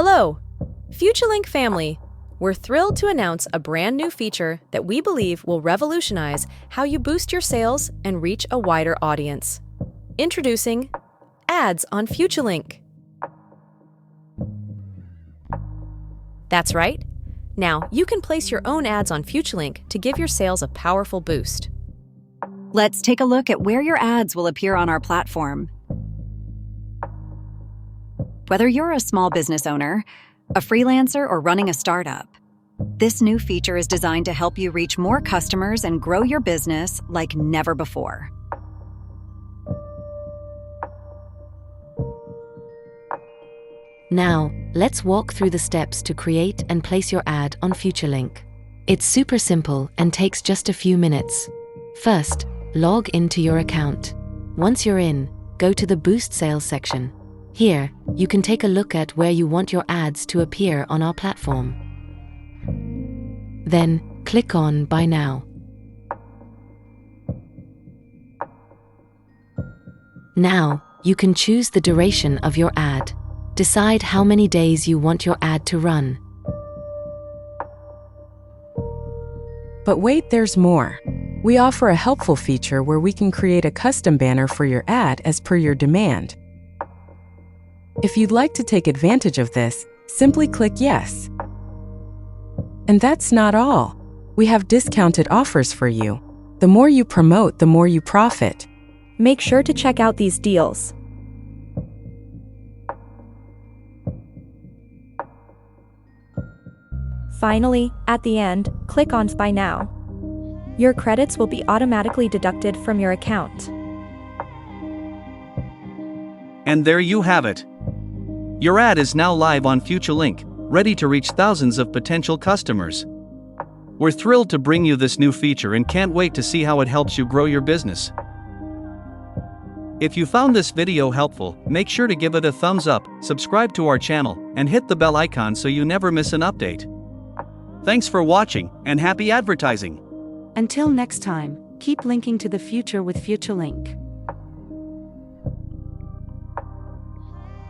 Hello, Futuelink family. We're thrilled to announce a brand new feature that we believe will revolutionize how you boost your sales and reach a wider audience. Introducing Ads on Futuelink. That's right. Now, you can place your own ads on Futuelink to give your sales a powerful boost. Let's take a look at where your ads will appear on our platform. Whether you're a small business owner, a freelancer, or running a startup, this new feature is designed to help you reach more customers and grow your business like never before. Now, let's walk through the steps to create and place your ad on Futuelink. It's super simple and takes just a few minutes. First, log into your account. Once you're in, go to the Boost Sales section. Here, you can take a look at where you want your ads to appear on our platform. Then, click on Buy Now. Now, you can choose the duration of your ad. Decide how many days you want your ad to run. But wait, there's more. We offer a helpful feature where we can create a custom banner for your ad as per your demand. If you'd like to take advantage of this, simply click Yes. And that's not all. We have discounted offers for you. The more you promote, the more you profit. Make sure to check out these deals. Finally, at the end, click on Buy Now. Your credits will be automatically deducted from your account. And there you have it. Your ad is now live on Futuelink, ready to reach thousands of potential customers. We're thrilled to bring you this new feature and can't wait to see how it helps you grow your business. If you found this video helpful, make sure to give it a thumbs up, subscribe to our channel, and hit the bell icon so you never miss an update. Thanks for watching, and happy advertising! Until next time, keep linking to the future with Futuelink.